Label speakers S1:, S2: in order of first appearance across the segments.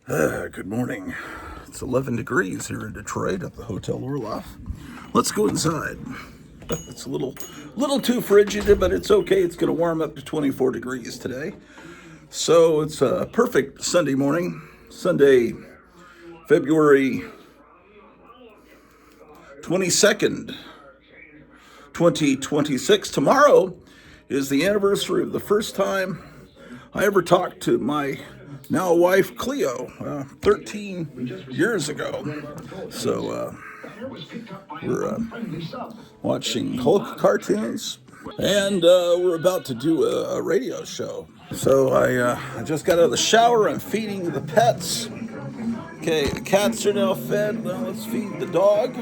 S1: Good morning. It's 11 degrees here in Detroit at the Hotel Orloff. Let's go inside. It's a little too frigid, but it's okay. It's going to warm up to 24 degrees today. So it's a perfect Sunday morning, Sunday, February 22nd, 2026. Tomorrow is the anniversary of the first time I ever talked to my now wife Cleo 13 years ago. So we're watching Hulk cartoons, and we're about to do a radio show. So I just got out of the shower. I'm feeding the pets. Okay, the cats are now fed. Now let's feed the dog,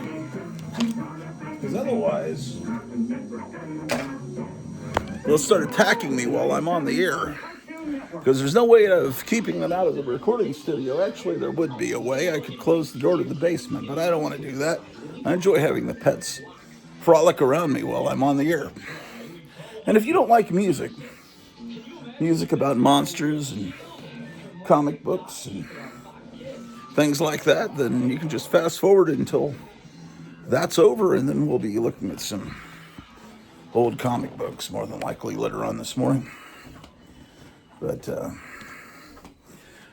S1: because otherwise they'll start attacking me while I'm on the air. Because there's no way of keeping them out of the recording studio. Actually, there would be a way. I could close the door to the basement, but I don't want to do that. I enjoy having the pets frolic around me while I'm on the air. And if you don't like music about monsters and comic books and things like that, then you can just fast forward until that's over, and then we'll be looking at some old comic books, more than likely later on this morning. But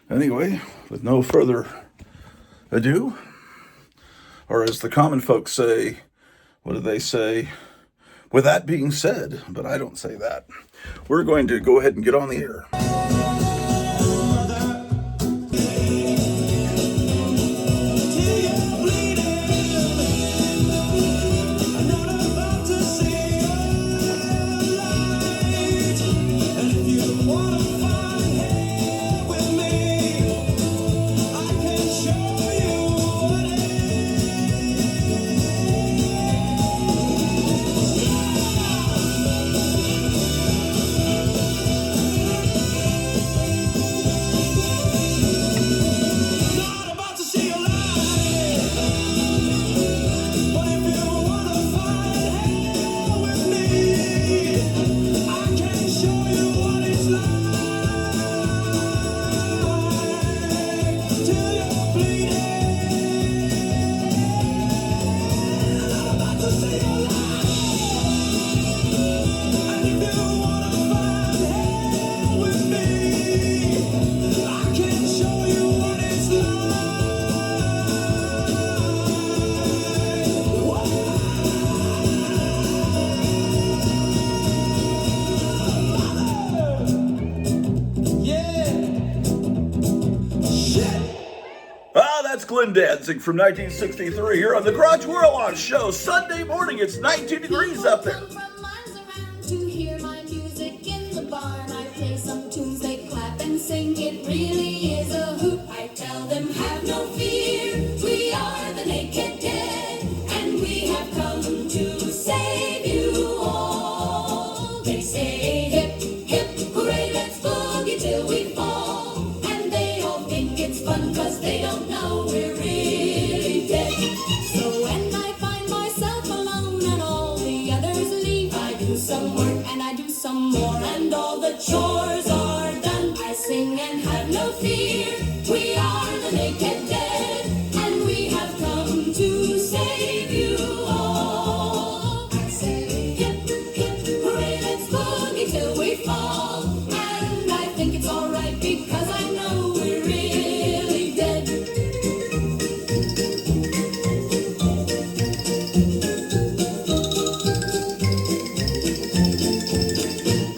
S1: anyway, with no further ado, or as the common folks say, what do they say? With that being said, but I don't say that, we're going to go ahead and get on the air. Glenn Danzig from 1963 here on the Grottu Orloff Show. Sunday morning, it's 19 degrees up there.
S2: To hear my music in the barn, I play some tunes, they clap and sing. It really is a hoot. I tell them, have no fear, we are the naked dead, and we have come to save you all. They say hip, hip, hooray, let's boogie till we fall, and they all think it's fun, cause they don't know we're really dead. So when I find myself alone and all the others leave, I do some work and I do some more, and all the chores are done. I sing and have no fear, we are the naked dead, and we have come to save you all. I say hip, hip, hooray, let's boogie till we fall, and I think it's alright because I know we're really dead.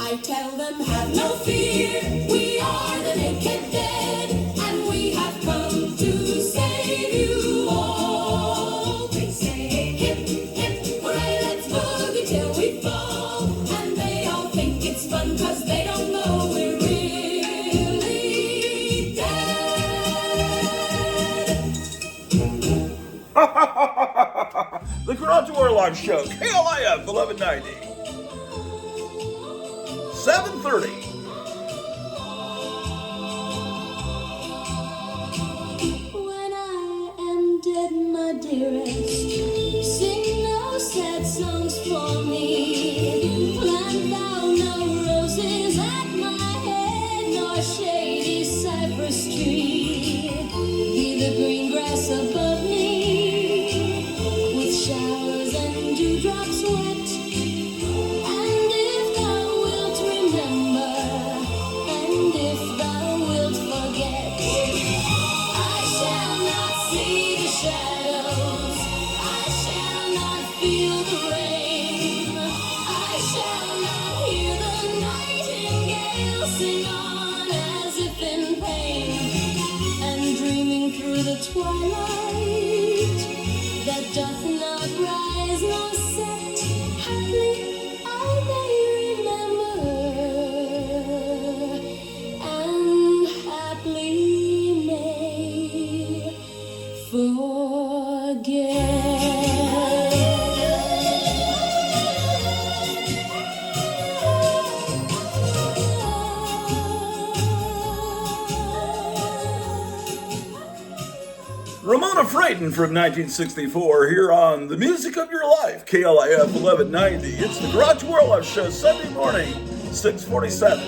S2: I tell them, have no fear, we are the naked dead, and we have come to save you all. They say hip, hip, hooray, let's boogie till we fall, and they all think it's fun, cause they don't know we're really dead.
S1: The Grottu Orloff Show, KLIF 1190, 7:30.
S2: When I am dead, my dearest, sing no sad songs for me. Plant thou no roses at my head, nor shady cypress tree.
S1: Ramona Freighton from 1964 here on The Music of Your Life, KLIF 1190. It's the Grottu Orloff Show, Sunday morning, 6:47.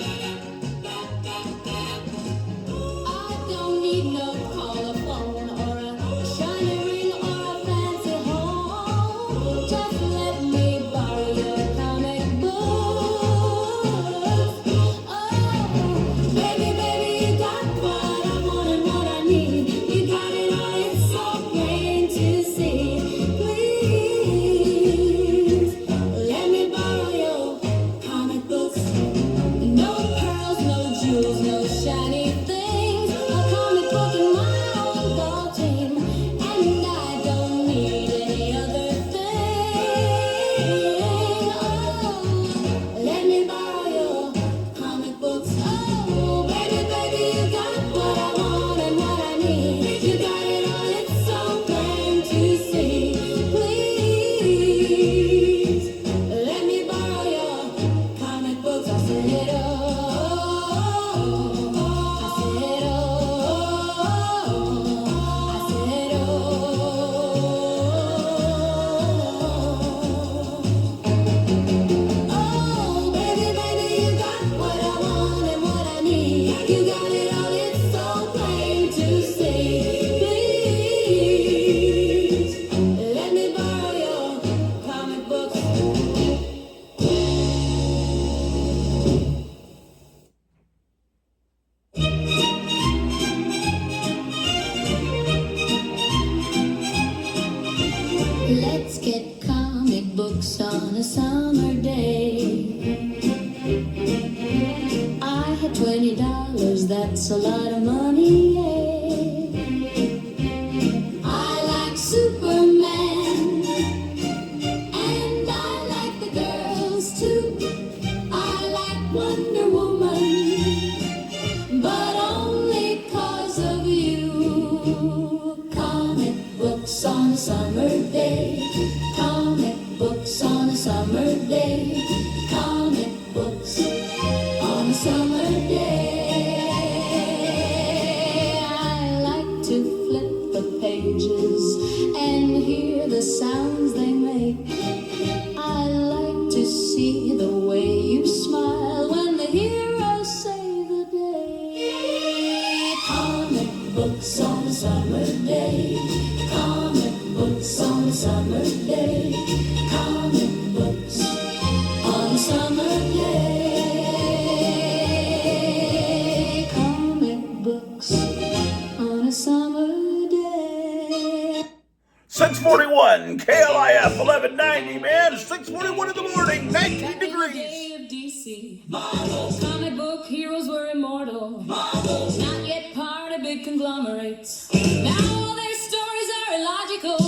S2: I don't need no collar phone or a shiny ring or a fancy home. Just let me borrow your comic book. Oh, baby, baby, you got what I want and what I need. You got it all, it's so plain to see. Please, let me borrow your comic books. No pearls, no jewels, no shiny things. A comic book in my own ball team, and I don't need any other thing. Oh, let me borrow your comic books. Oh, baby, baby, you got what I want and what I need. You got it all, it's so plain to see. Please, let me borrow your comic books. I said, oh, baby, baby, you got what I want and what I need. You got it all, it's so plain to see. Please, let me borrow your comic books. Let's get comic books on a summer day. I had $20, that's a lot of money, yeah. I like Superman, and I like the girls too. I like Wonder Woman, but only 'cause of you. Comic books on a summer day. Comic books on a summer day. Comic books on a summer day. I like to flip the pages and hear the sounds they make. I like to see the way you smile when the heroes save the day. Comic books on a summer day. Comic books on a summer day. Comic books on a summer day. Comic books on a summer day.
S1: 641, KLIF 1190, man. It's 641 in the morning, 19 degrees.
S2: Day of DC. Marvel. Comic book heroes were immortal. Marvel. Not yet part of big conglomerates. Now all their stories are illogical.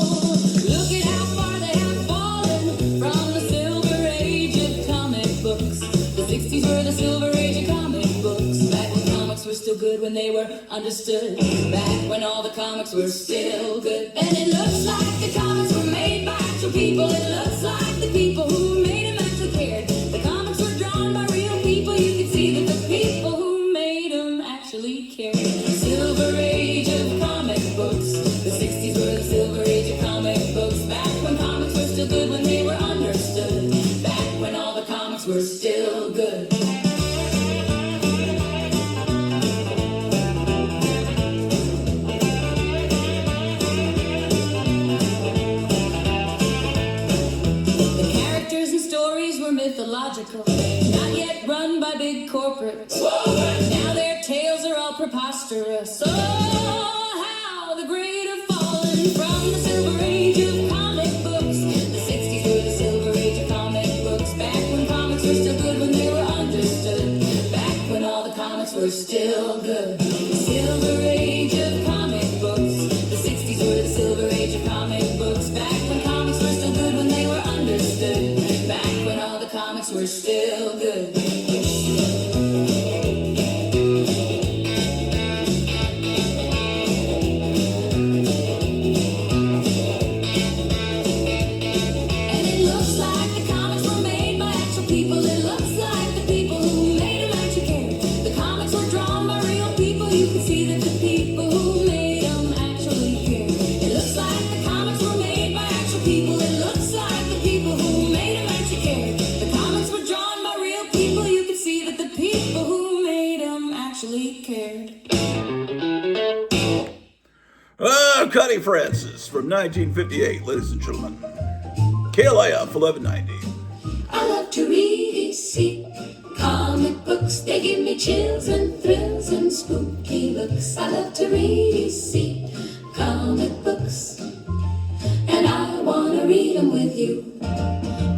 S2: Look at how far they have fallen from the silver age of comic books. The 60s were the silver age of comic books. Back when comics were still good, when they were understood. Back when all the comics were still good. And it looks like the comics were made by actual people. It looks like the people who made them actually cared. The comics were drawn by real people. You could see that the people who made them actually cared. Silver age of comic books. The 60s were the silver age of comic books. Back when comics were still good, when they were understood. Back when all the comics were still good. The characters and stories were mythological, not yet run by big corporates. Now their tales are all preposterous. Oh, how the great have fallen from the silver age of comic books. The 60s were the silver age of comic books. Back when comics were still good, when they were understood. Back when all the comics were still good. The silver age of comic books. The 60s were the silver age of comic books. Back when comics were still good, when they were understood. Back when all the comics were still good. And it looks like the comics were made by actual people. It looks like the people who made them actually cared. The comics were drawn by real people. You can see that the people who made them actually cared.
S1: Cuddy Francis from 1958, ladies and gentlemen. KLIF 1190.
S2: I love to read, see comic books. They give me chills and thrills and spooky looks. I love to read, see comic books. And I want to read them with you.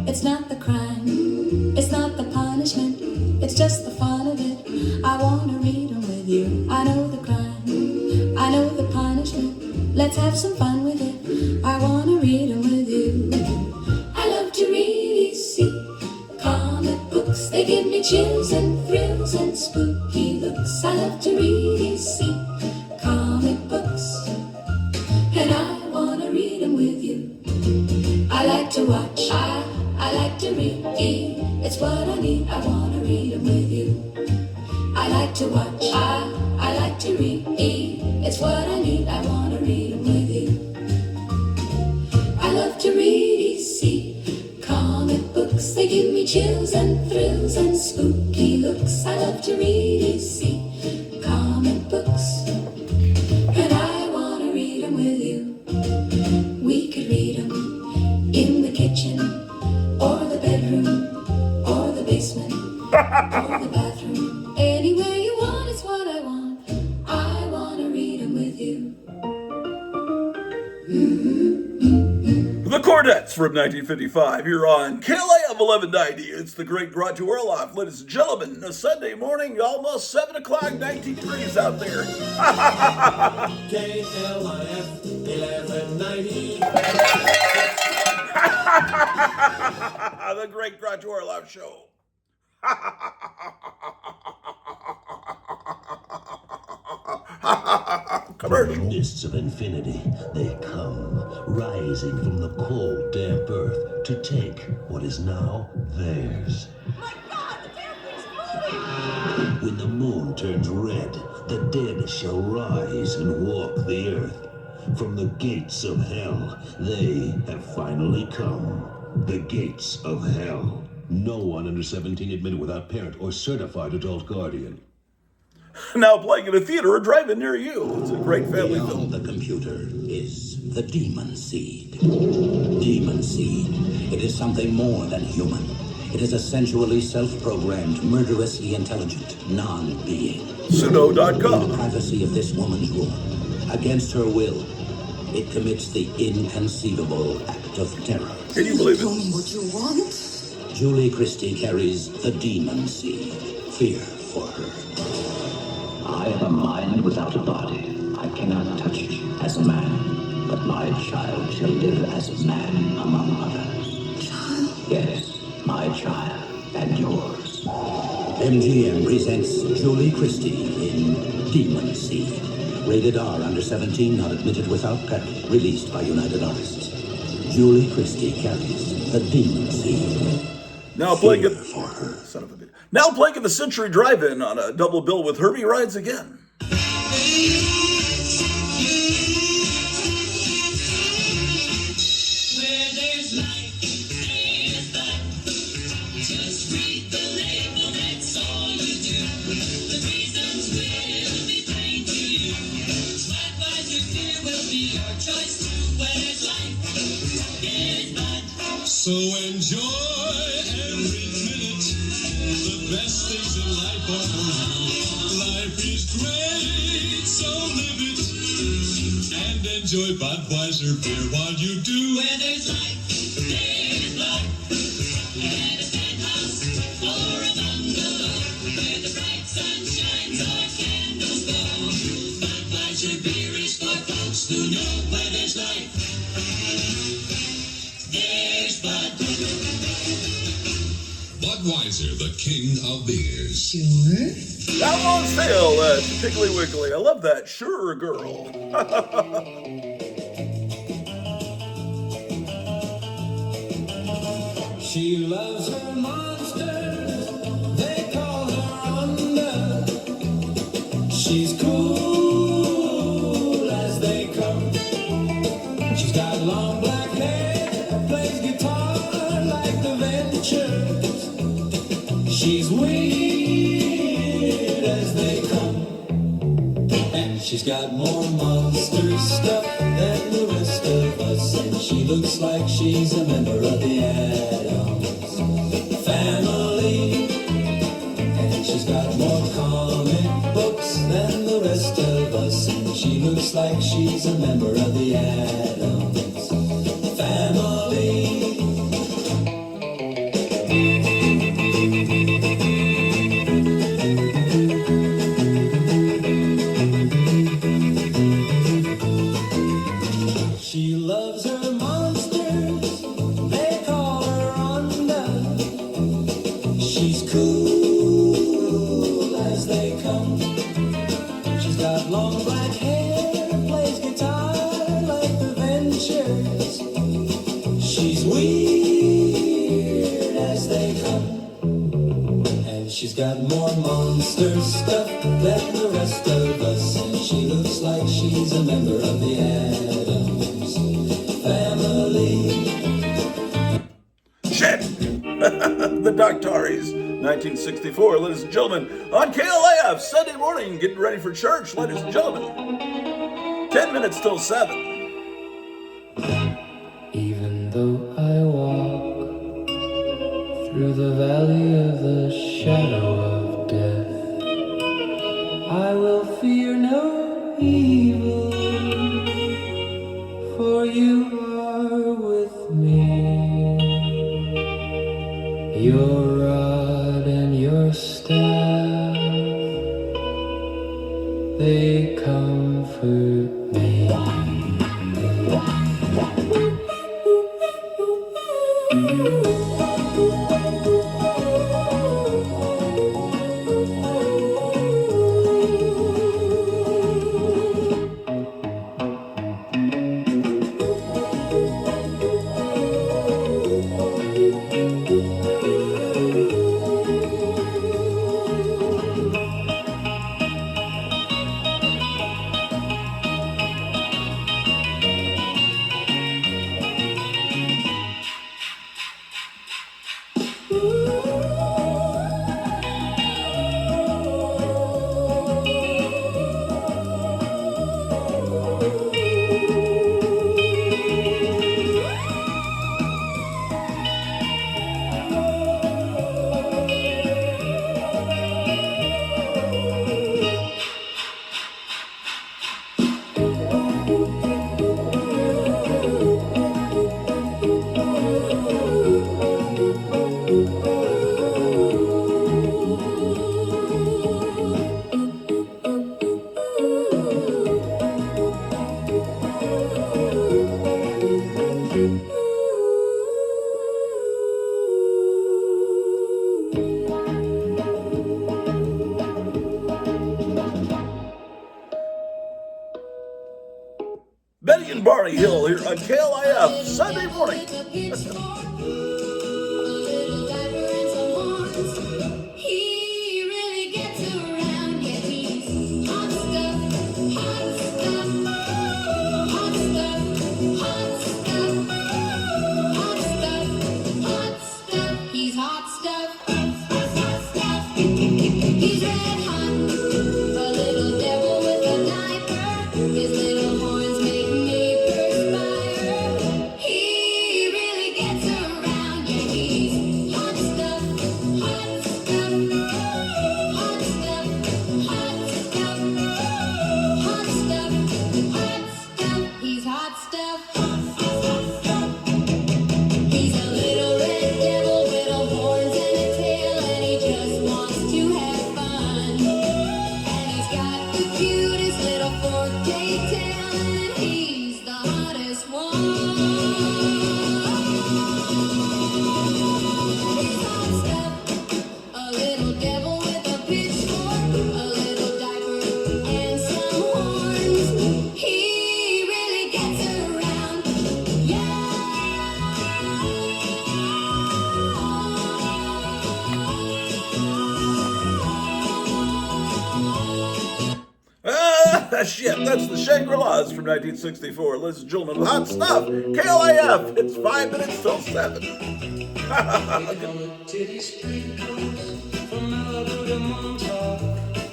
S2: It's not the crime, it's not the punishment, it's just the fun of it. I want to read them with you. I know the crime, I know the punishment. Let's have some fun with it. I want to read them with you. I love to read, see comic books. They give me chills and thrills and spooky looks. I love to read, see comic books. And I want to read them with you. I like to watch, I like to read. It's what I need, I want to read them with you. I like to watch, I like to read. It's what I need, I want to read them with you. I love to read, see comic books. They give me chills and thrills and spooky looks. I love to read, see comic books. And I want to read them with you. We could read them in the kitchen, or the bedroom, or the basement, or the bathroom. Anywhere you want, it's what I want. I want to read them with you.
S1: The Cordettes from 1955. You're on KLIF 1190. It's the great Grottu Orloff, ladies and gentlemen. A Sunday morning, almost 7 o'clock, 19 degrees out there.
S3: KLIF 1190.
S1: The great Grottu Orloff show. Commercial.
S4: Mists of infinity, they come, rising from the cold, damp earth to take what is now theirs.
S2: My God, the damn thing's moving!
S4: When the moon turns red, the dead shall rise and walk the earth. From the gates of hell, they have finally come. The gates of hell. No one under 17 admitted without parent or certified adult guardian.
S1: Now playing in a theater or drive-in near you. It's a great family
S5: Beyond
S1: film.
S5: the computer is the demon seed. Demon seed. It is something more than human. It is a sensually self-programmed, murderously intelligent non-being. In the
S1: Suno.com.
S5: privacy of this woman's room, against her will, it commits the inconceivable act of terror.
S1: Can you believe
S2: Tell
S1: it?
S2: me what you want.
S5: Julie Christie carries the demon seed. Fear for her.
S6: I have a mind without a body. I cannot touch it as a man, but my child shall live as a man among others.
S2: Child.
S6: Yes, my child and yours.
S5: MGM presents Julie Christie in Demon Seed. Rated R, under 17, not admitted without parent. Released by United Artists. Julie Christie carries the Demon Seed.
S1: Now playing
S5: Fear
S1: at
S5: for her.
S1: son of a bitch. Now playing at the Century Drive-In on a double bill with Herbie Rides Again.
S7: Where there's life, there's fun. Just read the label, that's all you do. The reasons will be plain to you. Smartwise, your fear will be your choice too. Where there's life, there's fun.
S3: So enjoy every minute. The best things in life are for you. Life is great, so live it. And enjoy Budweiser beer while you do.
S7: Where there's life, there's blood. And a penthouse or a bungalow. Where the bright sun shines or candles glow. Budweiser beer is for folks who know where there's life. There's Bud.
S3: Budweiser, the king of beers.
S1: Now on sale at Piggly Wiggly. I love that. Sure, girl.
S3: She loves her monsters, they call her under. She's cool as they come. She's got long black hair, plays guitar like the Ventures. She's weird as they come.
S8: And she's got more monster stuff than the rest of us, and she looks like she's a member of the Addams family. And she's got more comic books than the rest of us, and she looks like she's a member of the Addams family. She loves her monsters, they call her Rhonda. She's cool as they come. She's got long black hair, plays guitar like the Ventures. She's weird as they come. And she's got more monster stuff than the rest of us, and she looks like she's a member of the Addams family.
S1: Shit! The Doctaries, 1964, ladies and gentlemen, on KLAF, Sunday morning, getting ready for church, ladies and gentlemen. 10 minutes till 7.
S8: Even though I walk through the valley of the shadow of death, I will fear no evil, for you are with me. Your rod and your staff, they comfort me.
S1: Betty and Barney Hill here on KLIF, Sunday morning.
S2: He really gets around, yeah, he's hot stuff, hot stuff, hot stuff, hot stuff, hot stuff, hot stuff. He's hot stuff, hot stuff. He's red hot, a little devil with a diaper. His little horns make me perspire. He really gets around, yeah, he's hot stuff, hot stuff, hot stuff, hot stuff, hot stuff, hot stuff. He's hot stuff. He's a little red devil with horns and a tail, and he just wants to have fun. And he's got the cutest little fork-tailed tail, and he's the hottest one. He's hot stuff, a little devil with a pitchfork, a little diaper, and some horns. He really gets around, yeah.
S1: Shit, that's the Shangri-Las from 1964. Ladies and gentlemen, hot stuff. KLIF, it's 5 minutes till 7.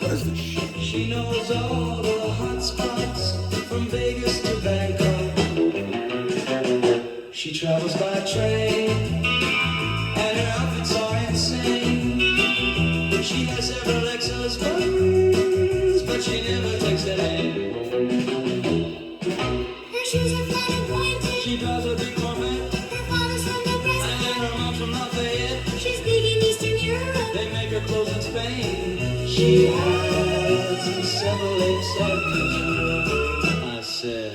S1: What is this shit?
S8: She knows all the hot train, and her outfits are insane. She has several ex-husbands, but she never takes a hand.
S2: Her shoes are flat and pointed.
S8: She drives a big Corvette,
S2: Her father's from Nebraska.
S8: and her mom's from Lafayette.
S2: She's big in Eastern Europe.
S8: They make her clothes in Spain. She has several ex-husbands. I said.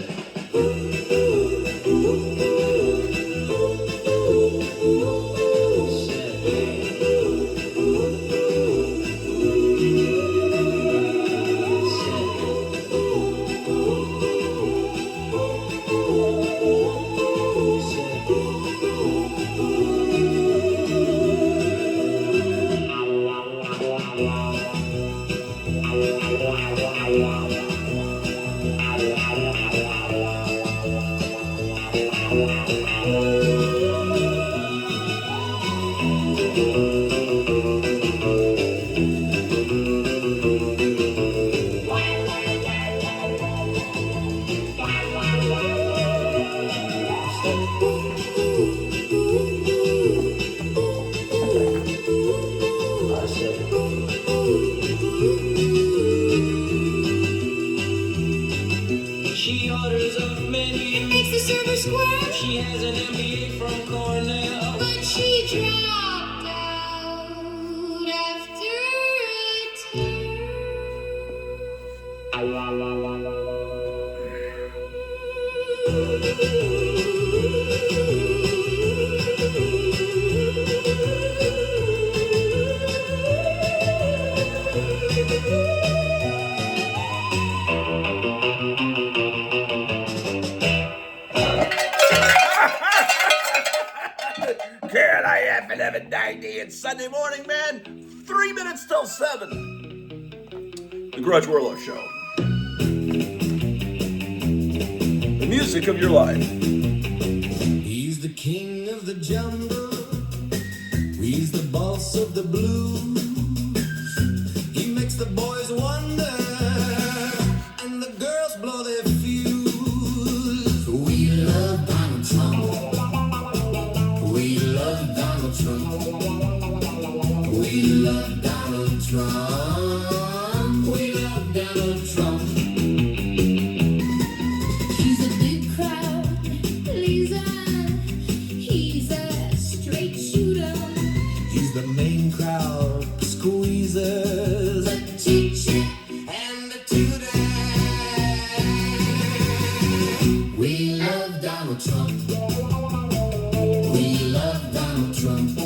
S8: She orders a menu.
S2: Makes the server squirm.
S8: She has an MBA from Cornell.
S2: But she dropped out after a
S1: KLIF 1190. It's Sunday morning, man. 3 minutes till 7. The Grottu Orloff Show. The music of your life.
S8: He's the king of the jungle. He's the boss of the blues. He makes the boys wonder, and the girls blow their fuse. We love Donald Trump. We love Donald Trump. We love Donald Trump. We love Donald Trump.
S2: He's a big crowd pleaser. He's a straight shooter.
S8: He's the main crowd squeezers.
S2: The teacher.
S8: And the tutor. We love Donald Trump. We love Donald Trump.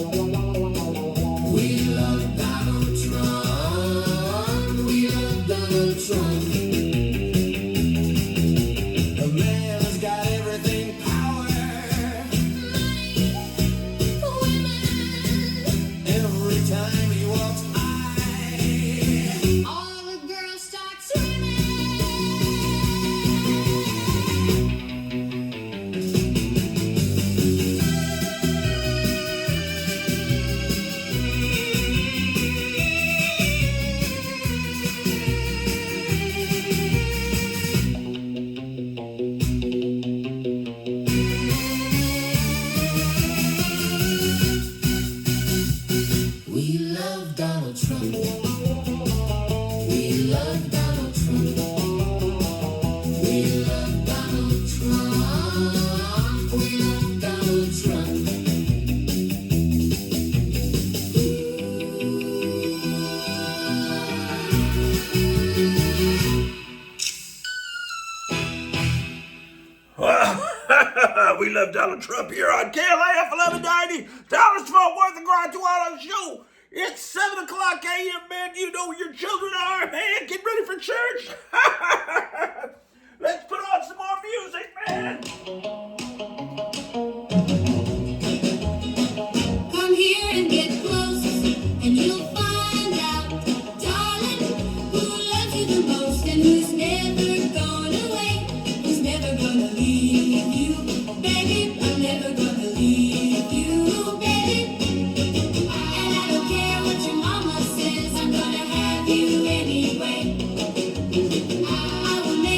S8: We love Donald Trump. We love Donald Trump. The man has got everything power. Every time he walks by,
S2: All the girls start swimming.
S8: we love Donald Trump. We love Donald Trump. We love Donald Trump. We love Donald Trump.
S1: We love Donald Trump here on KLIF 1190. Dallas Fort Worth, the Grottu Orloff Show. It's 7 o'clock a.m., man. You know where your children are, man. Get ready for church. Let's put on some more music, man.
S2: Come here and get close, and you'll find out, darling, who loves you the most and who's never gone away, who's never gonna leave you, baby. I'm never gonna leave you, baby. And I don't care what your mama says, I'm gonna have you anyway. I will never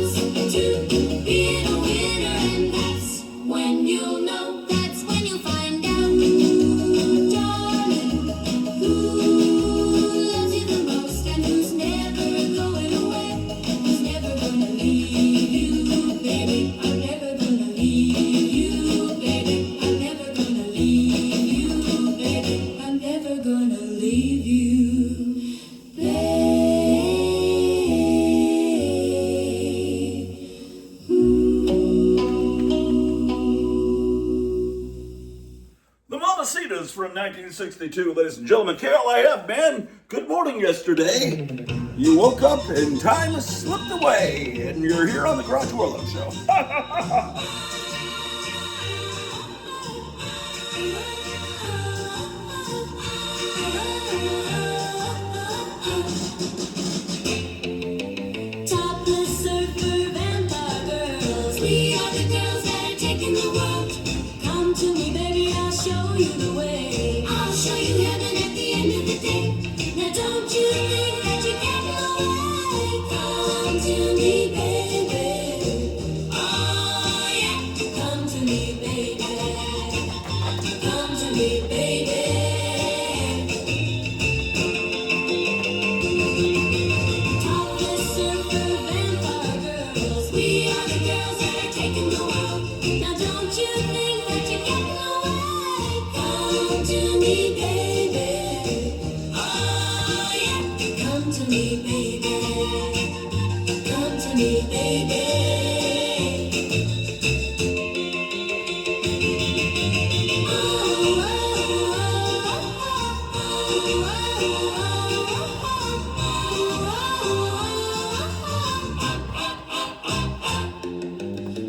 S2: wants to be a winner, and that's when you'll know, that's when you'll find out, darling, who loves you the most and who's never going away, who's never gonna leave you, baby. I'm never gonna leave you, baby. I'm never gonna leave you, baby. I'm never gonna leave you, babe.
S1: The Mamacitas from 1962, ladies and gentlemen. KLIF, man, good morning yesterday. You woke up and time has slipped away, and you're here on the Grottu Orloff Show.
S2: Topless surfer vampire girls, we are the girls that are taking the world. Come to me, baby, I'll show you the way. I'll show you heaven at the end of the day. Now don't you think that you get away? Come to me, baby. Oh yeah, come to me, baby. Come to me, baby. Topless surfer vampire girls, we are the girls that are taking the world. Now don't you think that you're getting away? Come to me, baby. Oh yeah, come to me, baby. Come to me, baby.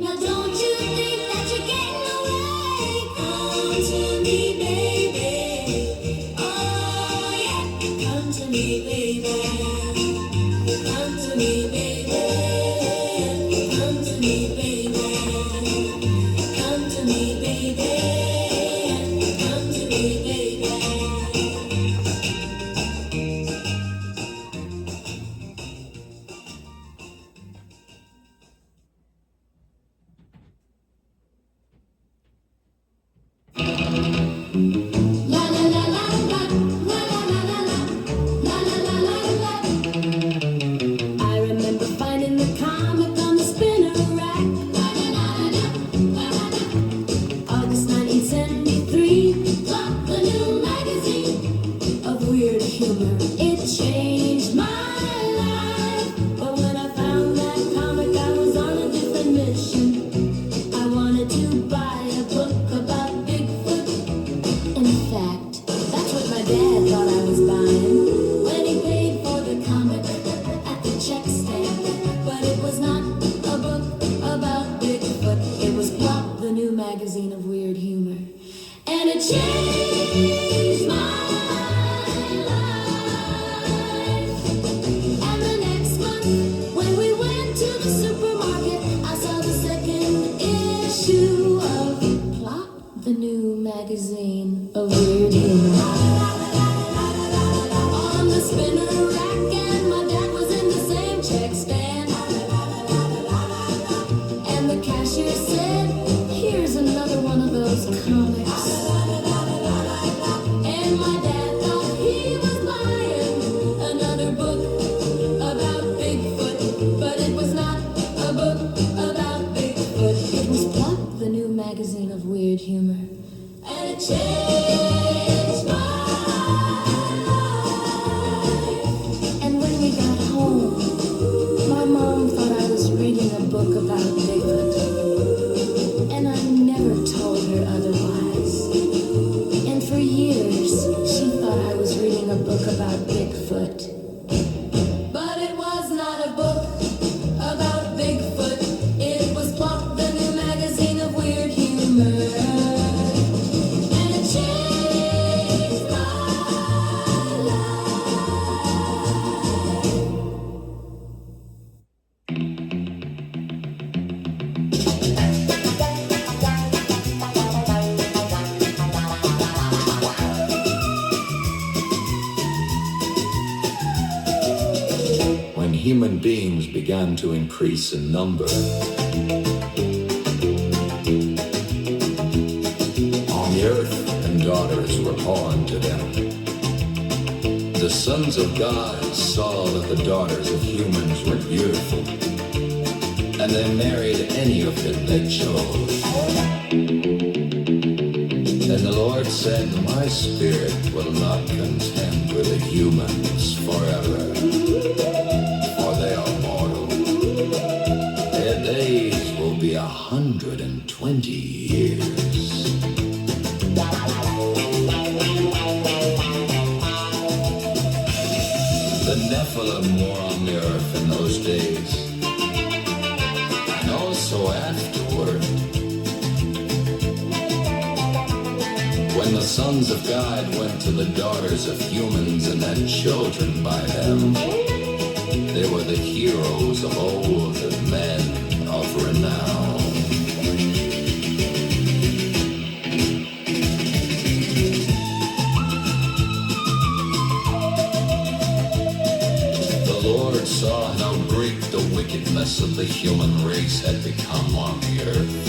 S2: Now don't you think that you're getting away? Come to me, baby. Oh yeah, come to me, baby. Come to me, baby. Come to me, baby. Come to me, baby. Come to me, baby. La la la la la, la la la la la, la la la la la. I remember finding the comic on the spinner rack. La la la la la, la la la. August 1973, Plop, the new magazine of weird humor. It changed my life. But when I found that comic, I was on a different mission. I wanted to buy a book about Bigfoot. In fact, that's what my dad thought I was buying when he paid for the comic at the check stand. But it was not a book about Bigfoot. It was Plop, the new magazine of weird humor. And it changed my life. And the next month, when we went to the supermarket, I saw the second issue of Plop, the new magazine of weird humor. On the spinner rack, and my dad was in the same check stand. And the cashier said, here's another one of those comics. And my dad thought he was buying another book about Bigfoot. But it was not a book about Bigfoot. It was Plop, the new magazine of weird humor. And it changed my life. And when we got home, my mom thought I was reading a book about Bigfoot. And I never told her otherwise. And for years, she thought I was reading a book about Bigfoot. But it was not a book about Bigfoot. It was Plop, the new magazine of weird humor. And it changed
S9: human beings began to increase in number. On the earth, and daughters were born to them. The sons of God saw that the daughters of humans were beautiful, and they married any of them they chose. Then the Lord said, my spirit will not contend with the humans forever, for they are mortal. Their days will be 120 years. The Nephilim were on the earth in those days, and also afterward. When the sons of God went to the daughters of humans and had children by them, they were the heroes of old and men of renown. The Lord saw how great the wickedness of the human race had become on the earth,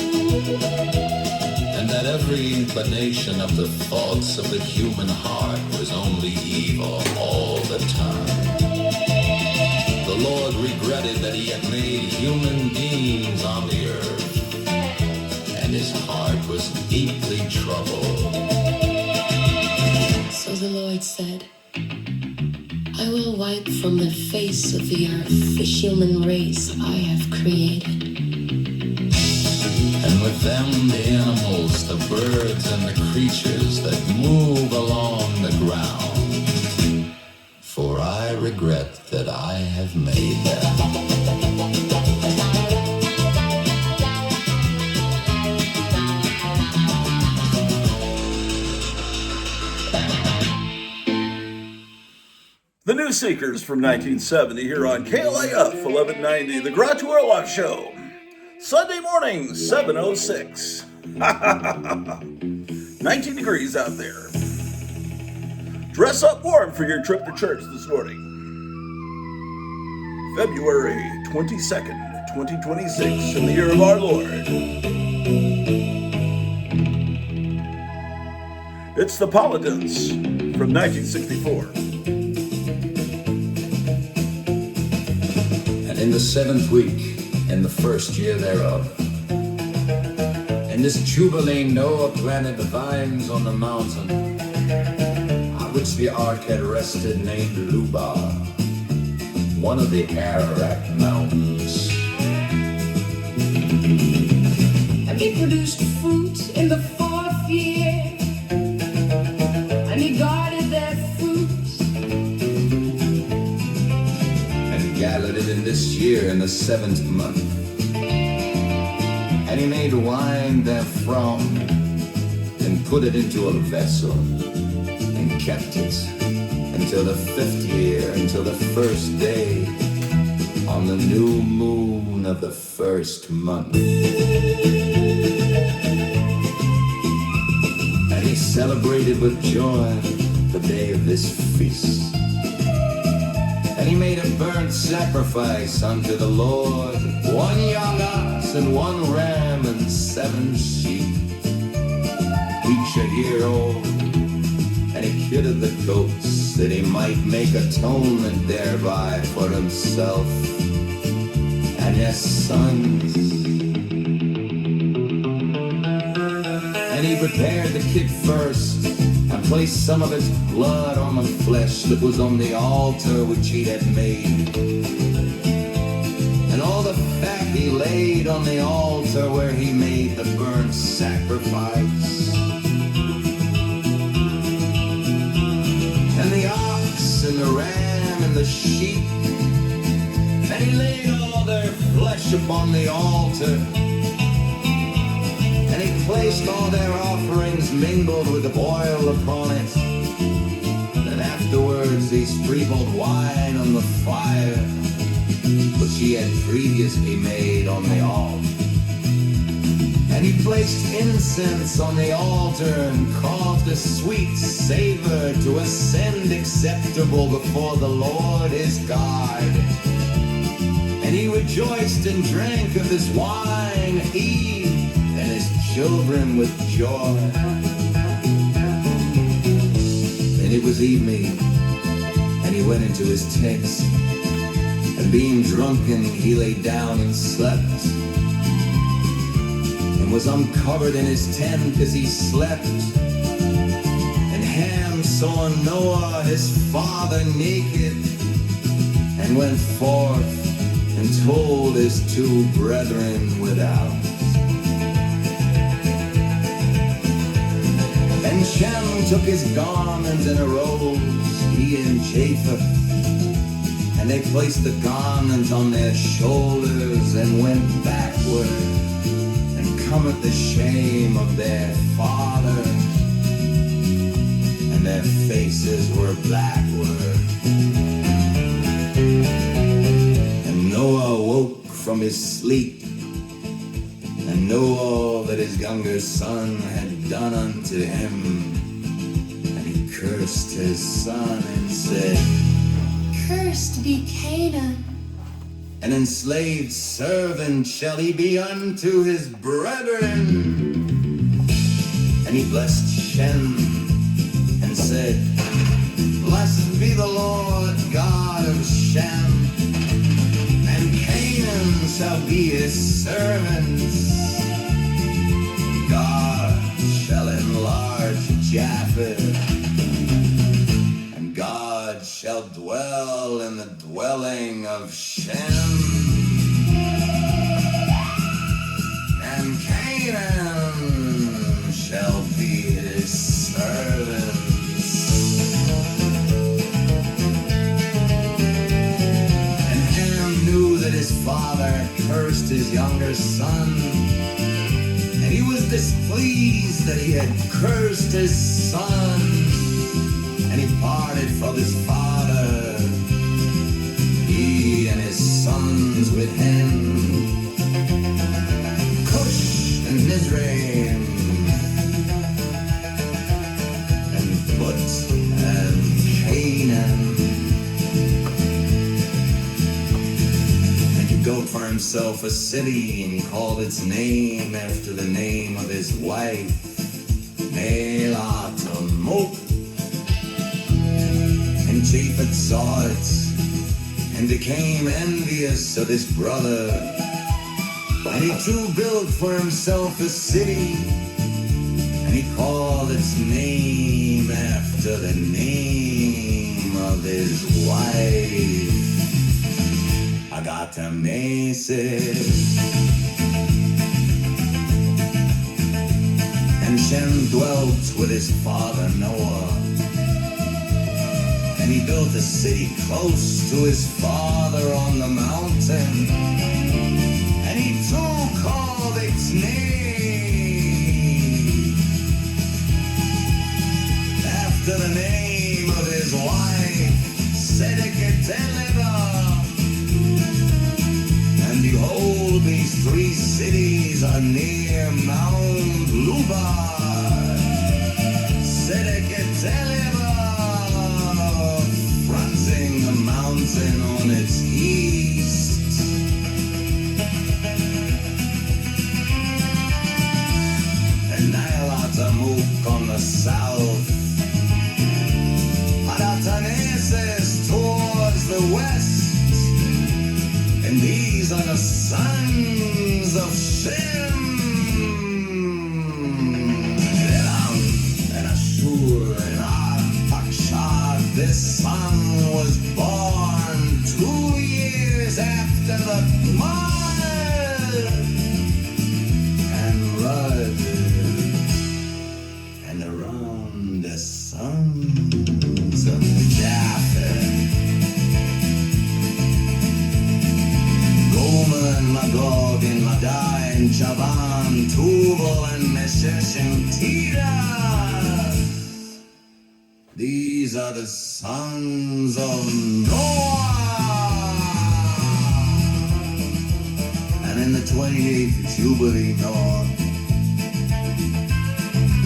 S9: and that every inclination of the thoughts of the human heart was only evil all the time. The Lord regretted that he had made human beings on the earth, and his heart was deeply troubled.
S2: So the Lord said, I will wipe from the face of the earth the human race I have created.
S9: And with them the animals, the birds, and the creatures that move along the ground. For I regret that I have made them.
S1: The New Seekers from 1970 here on KLAF 1190, The Grottu Orloff Show. Sunday morning, 7:06. 19 degrees out there. Dress up warm for your trip to church this morning. February 22nd, 2026, in the year of our Lord. It's the Paladins from 1964.
S9: And in the 7th week, in the first year thereof, in this jubilee Noah planted the vines on the mountain on which the ark had rested, named Luba, one of the Ararat mountains.
S2: And he produced fruit in the 4th year, and he guarded their fruit.
S9: And he gathered it in this year in the 7th month. And he made wine therefrom, and put it into a vessel, and kept it until the 5th year, until the 1st day, on the new moon of the 1st month. And he celebrated with joy the day of this feast. And he made a burnt sacrifice unto the Lord, 1 young ox and 1 ram and 7 sheep, each a year old. And he kitted the goats, that he might make atonement thereby for himself and his sons. And he prepared the kid first, and placed some of its blood on the flesh that was on the altar which he had made. And all the fat he laid on the altar where he made the burnt sacrifice. And the ox and the ram and the sheep, and he laid all their flesh upon the altar. And he placed all their offerings mingled with oil upon it. And afterwards he sprinkled wine on the fire, which he had previously made on the altar. And he placed incense on the altar, and caused a sweet savor to ascend acceptable before the Lord his God. And he rejoiced and drank of this wine, he and his children with joy. And it was evening, and he went into his tent, and being drunken, he lay down and slept, and was uncovered in his tent as he slept. And Ham saw Noah his father naked, and went forth and told his two brethren without. And Shem took his garment and arose, he and Japheth, and they placed the garment on their shoulders and went backward, and cometh the shame of their father, and their faces were backward. And Noah woke from his sleep, and knew all that his younger son had done unto him. And he cursed his son and said,
S2: Cursed be Canaan.
S9: An enslaved servant shall he be unto his brethren. And he blessed Shem and said, Blessed be the Lord God of Shem, and Canaan shall be his servants. God shall enlarge Japheth, and God shall dwell in the dwelling of Shem, and Canaan shall be his servants. And Ham knew that his father cursed his younger son, and he was displeased that he had cursed his son, and he parted from his father, he and his sons with him, Cush and Mizraim, and Put and Canaan. And he built for himself a city and called its name after the name of his wife, Melatamok. And Japheth saw it and became envious of his brother. And he too built for himself a city, and he called its name after the name of his wife, Agatamneses. And Shem dwelt with his father Noah, and he built a city close to his father on the mountain, and he too called its name after the name of his wife, Sedekateleva. And behold, these three cities are near Mount Lubar, Sedekateleva, fronting the mountain on its east, and Nialatamuk on the south, Adataneses towards the west. And these are the sons of Shem, Elam and Ashur and Arpachshad. This son was born 2 years after the Mar and Rud and around the sons of Japheth, Gomer and Magog and Madai and Javan, Tubal and Meshesh and Tiras. These are the sons of Noah. And in the 28th Jubilee, Noah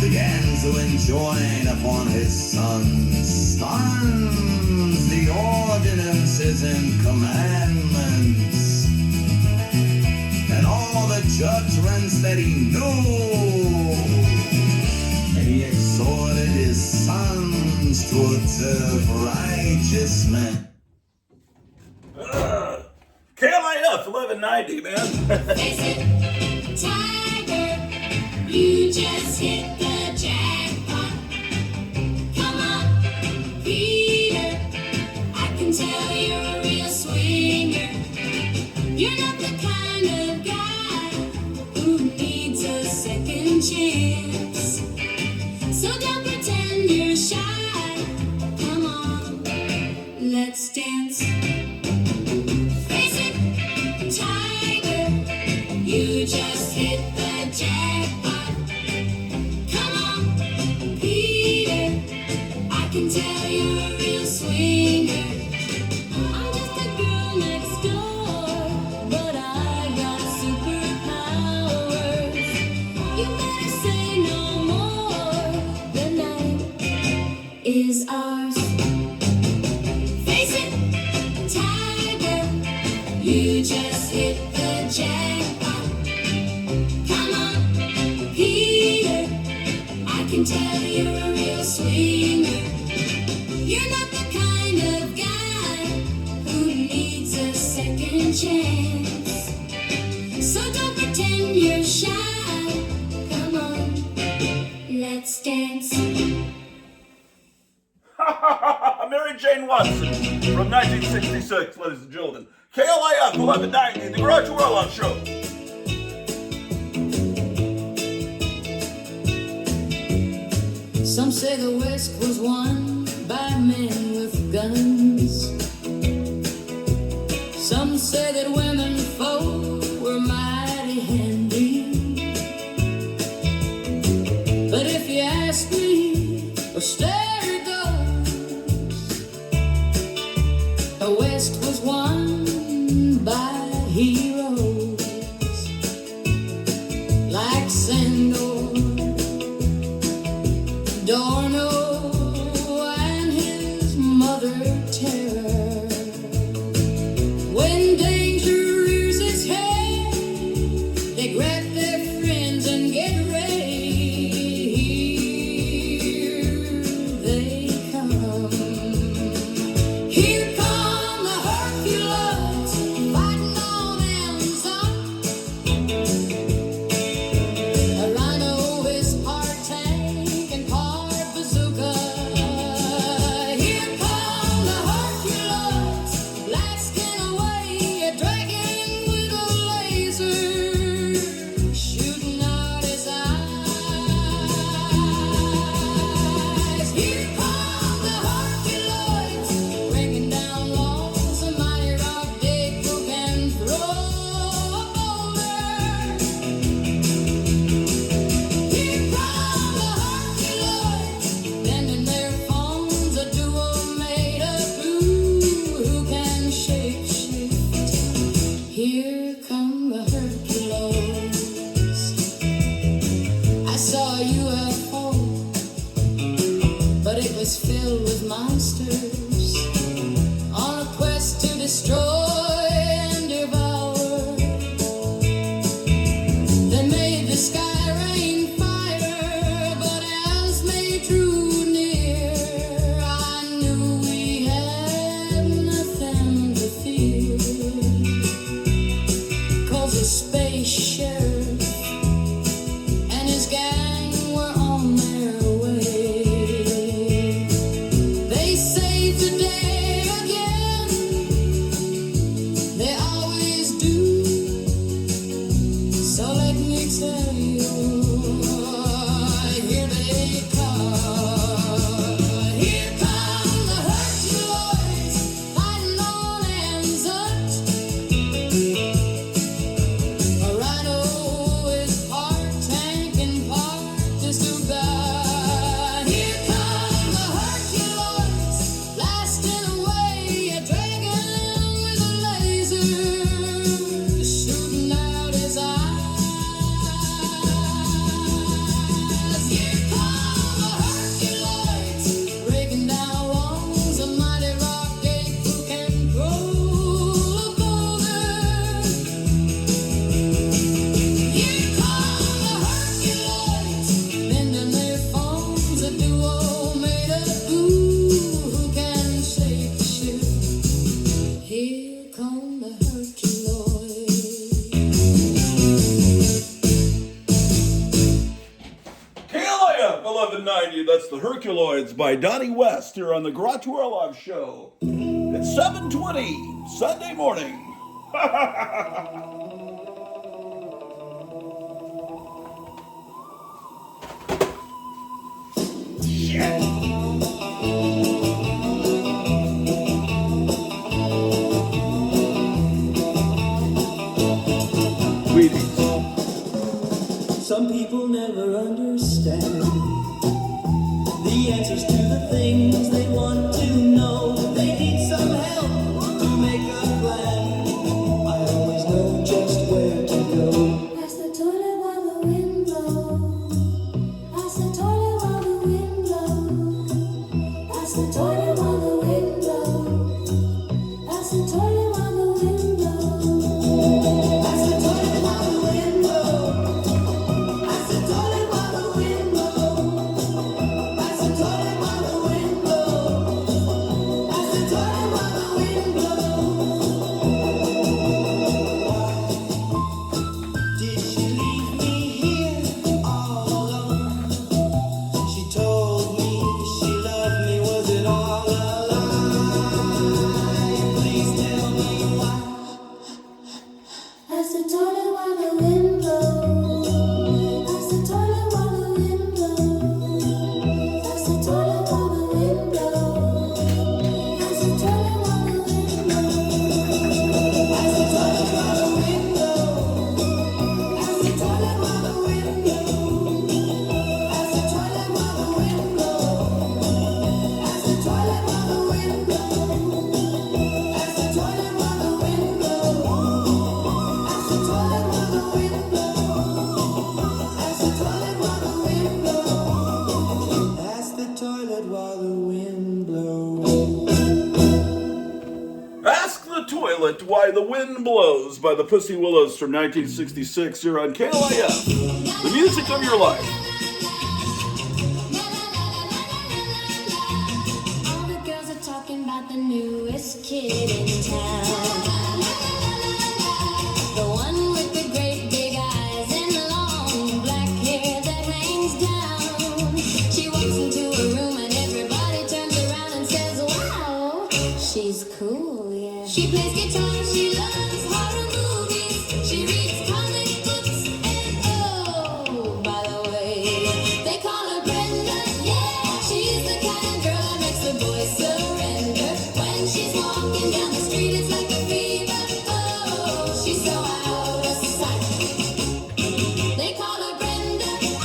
S9: began to enjoin upon his sons the ordinances and commandments judgments that he knew. And he exhorted his sons to observe righteous men.
S1: KLIF 1190, man.
S2: Face it, Tiger, you just hit the jackpot. Come on, Peter, I can tell you're a real swinger. You're not the kind of guy who needs a second chance. So don't pretend you're shy. Come on, let's dance. Face it, Tiger, you just hit the jackpot. Come on, Peter, I can tell you're a real swinger. I'm just a girl next door, but I got superpowers. You better say no more. The night is ours. Face it, Tiger, you just hit the jackpot. Come on, Peter, I can tell you're a real swinger. You're not the kind of guy who needs a second chance. So don't pretend you're shy. Come on, let's dance.
S1: Mary Jane Watson from 1966, ladies and gentlemen. KLIF 1190, the Grottu Orloff Show.
S2: Some say the West was won by men with guns. Some say that women folk were mighty handy. But if you ask me, which there it goes, the West was won by heroes like Sandor, Dorno, and his mother Terror. When danger rears its head, they grab their friends and get ready. Here they come. Here come the Hercules, fighting on Amazon. A rhino is part tank and part bazooka. Here come the Hercules, blasting away a dragon with a laser, shooting out his eyes. Here come the Hercules, breaking down walls, a mighty rock dig who can throw a boulder. Here come the Hercules, bending their phones, a duo made of blue who can shape-shift. Here come the Hercules. I saw a UFO, but it was filled with monsters on a quest to destroy and devour. They made the sky rain fire, but as they drew near, I knew we had nothing to fear. 'Cause the space sheriff and his gang were on their way. They saved the day again. They always do. So let me tell you, here they come. Here come the Hercules, fighting on Anzut. A rhino is part tank and part bazooka. Here come the Hercules, blasting away a dragon with a laser, shooting out his eyes.
S1: 1190. That's the Herculoids by Donnie West here on the Grottu Orloff Show. It's 7:20 Sunday morning. Wheaties.
S8: Some people never understand the answers to the things they want to know. They need some help to make a plan. I always know just where to go.
S2: Pass the toilet while the wind blows. Pass the toilet while the wind blows. Pass the toilet while the wind blows. Pass the toilet while the wind blows. Pass the toilet while the wind blows. Pass the toilet while the wind blows. Pass the toilet while the wind blows. Pass the toilet while the wind blows.
S8: Did she leave me here all alone? She told me she loved me. Was it all a lie? Please tell me why.
S2: Pass the toilet while the wind blows. Pass the toilet while the wind blows. Pass the toilet while the wind blows. Pass the toilet while the wind blows. Pass the toilet while the wind blows. Pass the toilet while the wind blows. Pass the toilet while the wind blows. Pass the toilet while the wind blows. Pass the toilet while the wind blows. Pass the toilet while the wind blows. Pass the toilet while the wind blows.
S8: Pass the toilet while the wind blows.
S1: Ask the Toilet Why the Wind Blows by the Pussy Willows from 1966 here on KLIF. The music of your life.
S2: All the girls are talking about the newest kid in town. The one with the great big eyes and the long black hair that hangs down. She walks into a room and everybody turns around and says, wow, she's cool, yeah. She plays guitar, she loves horror movies. She reads comic books and oh, by the way, they call her Brenda, yeah. She's the kind of girl that makes the boys surrender. When she's walking down the street, it's like a fever. Oh, she's so out of sight. They call her Brenda. I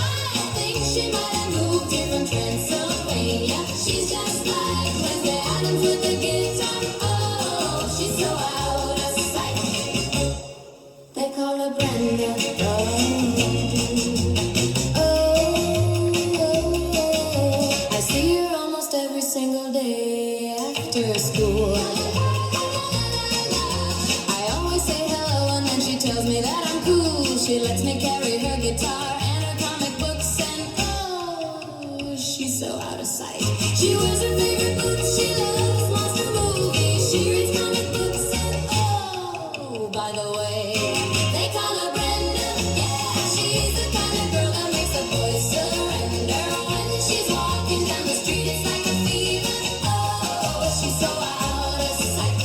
S2: think she might have moved here from Transylvania. She's just like Wednesday Addams with a guitar. Oh, she's so out of sight. They call her Brenda. Oh, I see her almost every single day after school. I always say hello and then she tells me that I'm cool. She lets me carry her guitar and her comic books and oh, she's so out of sight. She wears her favorite boots, she loves monster movies. She reads comic books and oh, by the way, they call her Brenda. Yeah, she's the kind of girl that makes the boys surrender. When she's walking down the street, it's like a fever. Oh, she's so out of sight.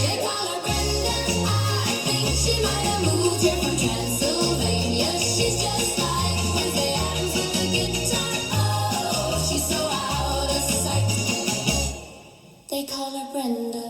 S2: They call her Brenda. I think she might have moved here from Transylvania. She's just like Wednesday Addams with a guitar. Oh, she's so out of sight. They call her Brenda.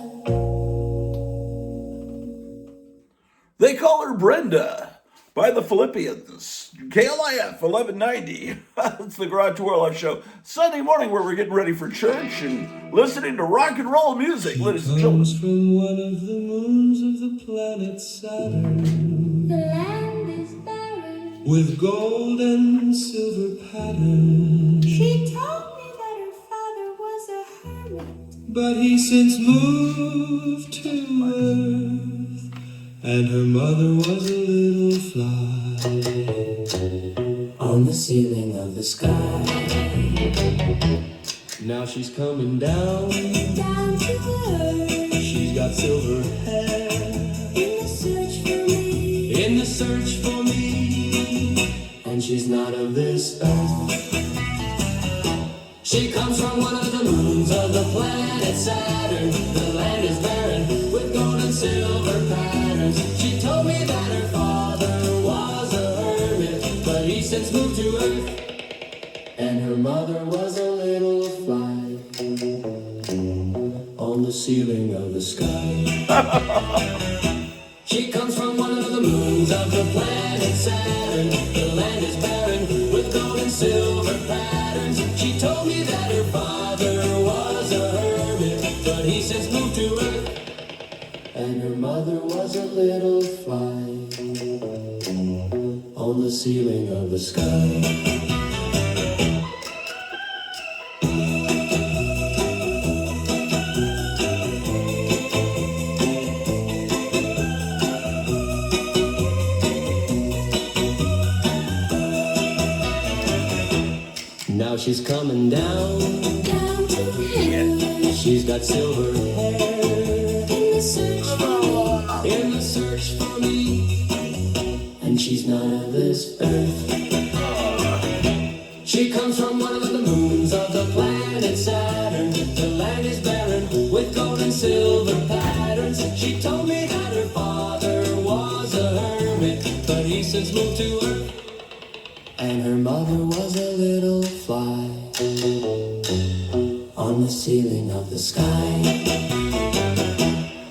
S1: They call her Brenda by the Philippians. KLIF 1190. It's the Grottu Orloff Show. Sunday morning where we're getting ready for church and listening to rock and roll music, ladies and gentlemen.
S8: Comes from one of the moons of the planet Saturn,
S2: The land is barren.
S8: with gold and silver patterns.
S2: She told me that her father was a hermit.
S8: But he since moved to Earth, and her mother was a little fly on the ceiling of the sky. Now she's coming down
S2: Down to earth.
S8: She's got silver hair
S2: In the search for me.
S8: in the search for me, and she's not of this earth. She comes from one of the moons of the planet Saturn. The land is barren with gold and silver patterns. She told me that her father was a hermit, but he since moved to Earth. And her mother was a little fly on the ceiling of the sky. She comes from one of the moons of the planet Saturn. The land is barren with gold and silver patterns. She told me that her father was a hermit, but he since moved to Earth. And her mother was a little fly on the ceiling of the sky. Now she's coming down
S2: to hell.
S8: She's got silver hair
S2: In the search for
S8: me, and she's none of this earth. She comes from one of the moons of the planet Saturn. The land is barren with gold and silver patterns. She told me that her father was a hermit, but he since moved to Earth. And her mother was a little fly on the ceiling of the sky.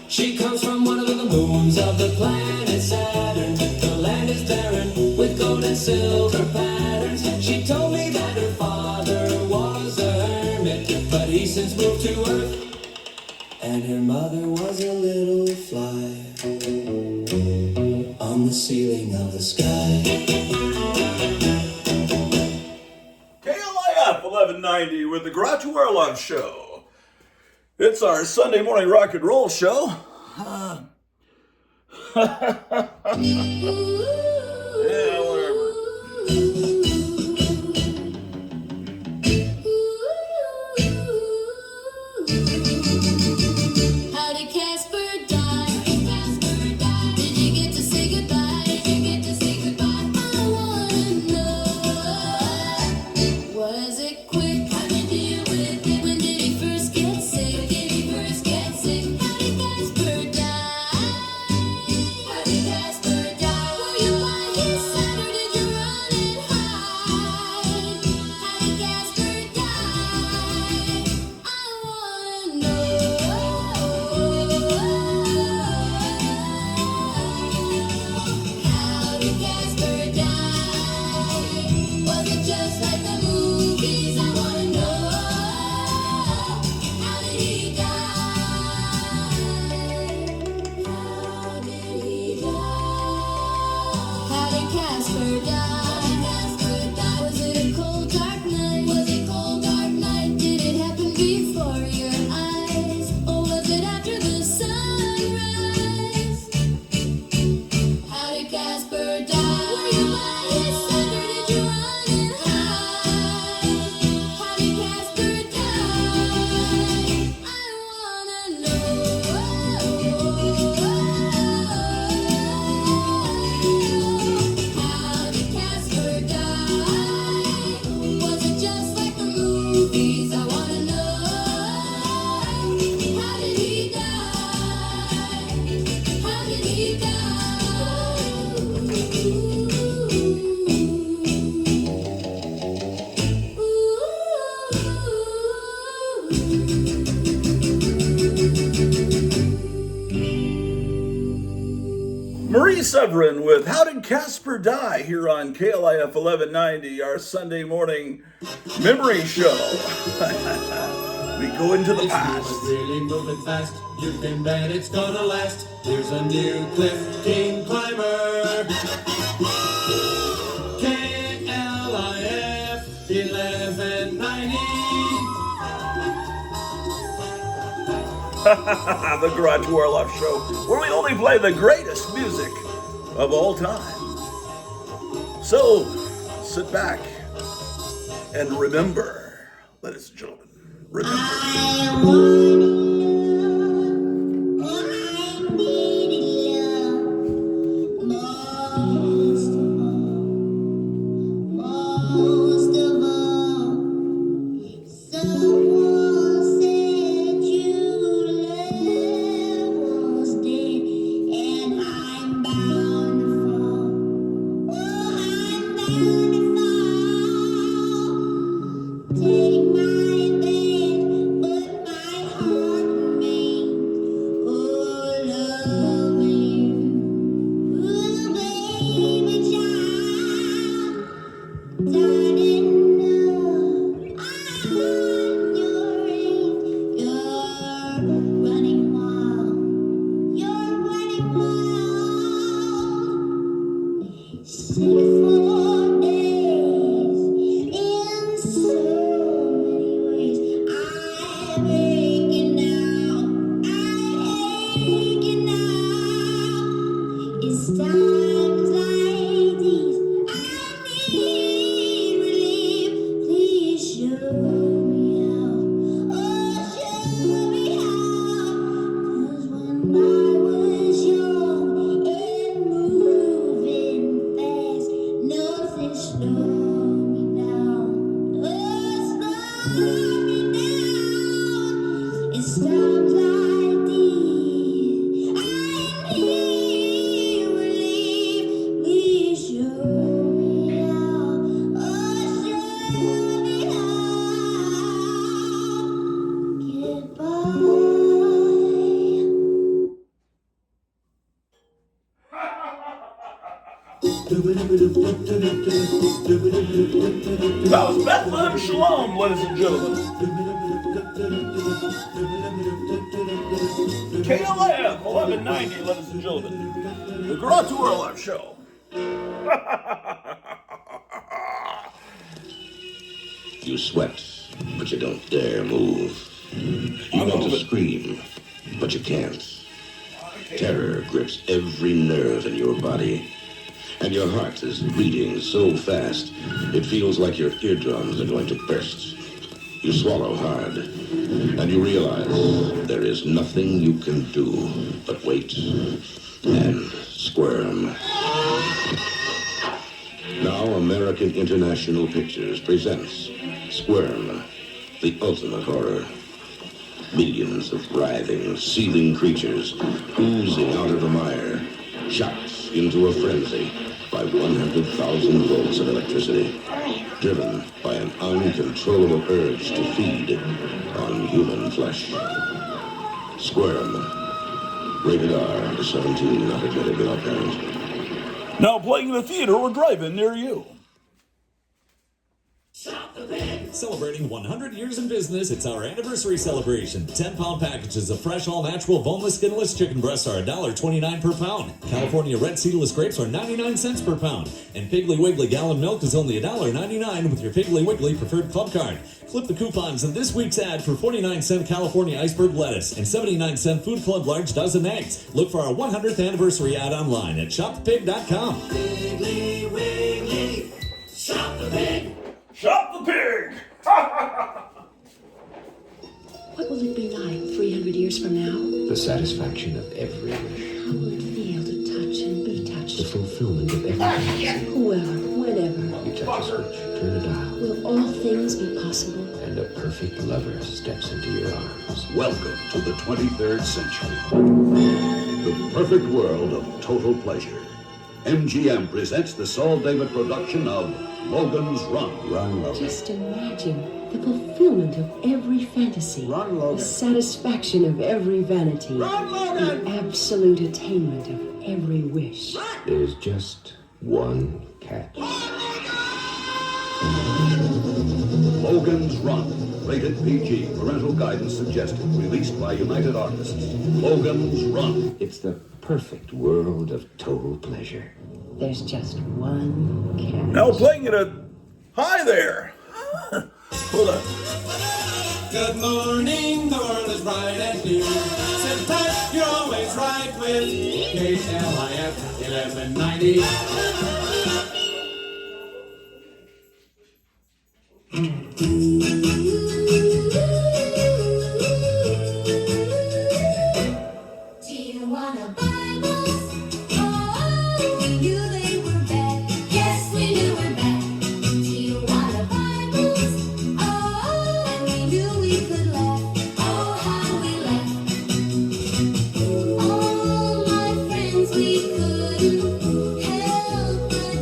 S8: She comes from one of the moons of the planet Saturn. The land is barren with gold and silver patterns. She told me that her father was a hermit, but he since moved to Earth. And her mother was a little fly on the ceiling of the sky.
S1: KLIF 1190 with the Grottu Orloff Show. It's our Sunday morning rock and roll show. Yeah, whatever.
S2: How did Casper die? Did you get to say goodbye? I wanna know. Was it quick? How did you deal with it? When did he first get sick? How did Casper die? Were you by his side or did you run and hide? How did Casper die? I wanna know. How did Casper die? Was it just like the movies? I wanna know. How did he die? How did he die? How did Casper die? Was it a cold dark night? Did it happen before your eyes? Or was it after the sunrise? How did Casper die? Were you by his side or did you run and hide? How did Casper die? I wanna know. How did Casper die? Was it just like the movies? I wanna know. How did he die? How did he
S1: Marie Severin with How Did Casper Die here on KLIF 1190, our Sunday morning memory show. We go into the
S8: This
S1: past.
S8: is really moving fast. You can bet it's gonna last. Here's a new Cliff King climber. KLIF 1190.
S1: The Grottu Orloff Show, where we only play the greatest music of all time. So, sit back and remember, ladies and gentlemen, remember.
S2: Most of all, so Take my hand, but my heart remains. Oh, loving, oh, baby child, darling, I'm your range. You're running wild. You're running wild. 64 days in so many ways. I'm aching now. I'm aching now. It's times like these I need relief. Please show me how. Oh, show me how. 'Cause when I was young and moving fast, nothing slowed me down. Oh, slowed me down. It's times like these I need relief. Please show me how. Oh, show me how.
S1: That was Bethlehem Shalom, ladies and gentlemen. KLF 1190, ladies and gentlemen. The Grottu Orloff Show.
S4: You sweat, but you don't dare move. You want to scream, but you can't. Terror grips every nerve in your body. And your heart is beating so fast, it feels like your eardrums are going to burst. You swallow hard, and you realize there is nothing you can do but wait and squirm. Now American International Pictures presents Squirm, the ultimate horror. Millions of writhing, seething creatures oozing out of the mire, shocked into a frenzy by 100,000 volts of electricity, driven by an uncontrollable urge to feed on human flesh. Squirm. Rated R, under 17, not admitted without parent.
S1: Now playing in a theater or drive-in near you.
S10: Celebrating 100 years in business, it's our anniversary celebration. 10-pound packages of fresh, all-natural, boneless, skinless chicken breasts are $1.29 per pound. California red seedless grapes are 99 cents per pound. And Piggly Wiggly gallon milk is only $1.99 with your Piggly Wiggly preferred club card. Clip the coupons in this week's ad for 49-cent California iceberg lettuce and 79-cent Food Club large dozen eggs. Look for our 100th anniversary ad online at shoppig.com.
S7: Piggly Wiggly, shop the pig.
S1: Shop the pig!
S11: What will it be like 300 years from now?
S12: The satisfaction of every wish.
S11: How will it feel to touch and be
S12: The
S11: touched?
S12: fulfillment of every fantasy.
S11: Whoever, whenever,
S12: You touch a switch, turn a dial,
S11: will all things be possible?
S12: and a perfect lover steps into your arms.
S5: Welcome to the 23rd century. The perfect world of total pleasure. MGM presents the Saul David production of Logan's Run. Run, Logan.
S11: Just imagine the fulfillment of every fantasy.
S5: Run, Logan.
S11: The satisfaction of every vanity.
S5: Run, Logan.
S11: The absolute attainment of every wish.
S12: There's just one catch.
S5: Logan's Run. Rated PG. Parental guidance suggested. Released by United Artists. Logan's Run.
S12: It's the perfect world of total pleasure.
S11: There's just one catch.
S1: Now playing at a... Hi there! Hold on.
S8: Good morning, the world is bright and new. Sit tight, you're always right with KLIF 1190.
S2: Do you wanna Bibles? Oh, we knew they were bad. Yes, we knew we're bad. Do you wanna Bibles? Oh, and we knew we could laugh. Oh, how we laughed. All my friends, we couldn't help but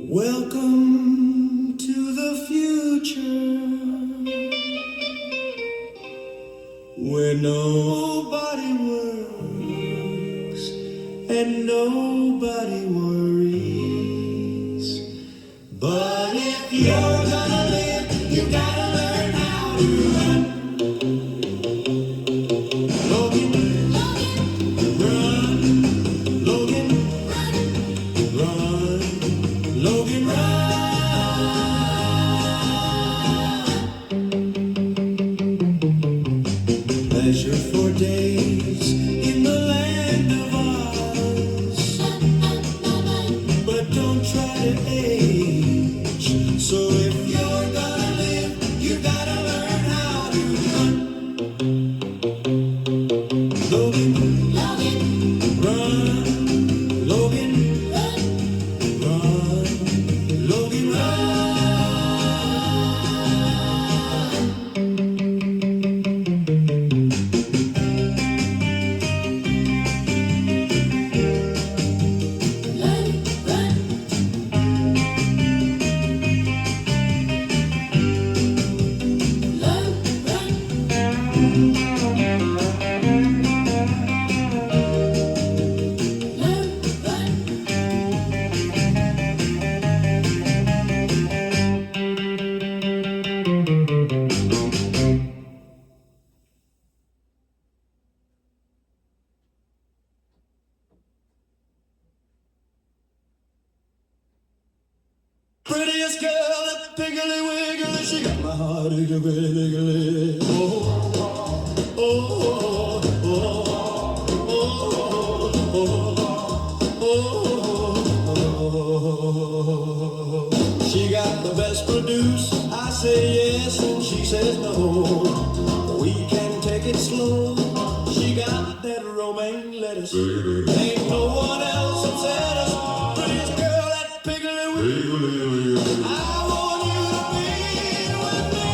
S8: Welcome to the future, where nobody works and nobody worries. But if you're gonna live, you gotta learn how to run. Logan, run. Logan, run. Logan, run. Pleasure for days in the land of Oz, but don't try to age. So if you're gonna live, you gotta learn how to run. Logan, run. Logan, run. Logan, run. Prettiest girl at Piggly Wiggly, she got my heart wiggly. Oh, oh, oh, oh, oh. She got the best produce. I say yes and she says no. We can take it slow. She got that romaine lettuce. Ain't no one else that said us. Prettiest girl at Piggly Wiggly. I want you to be with me.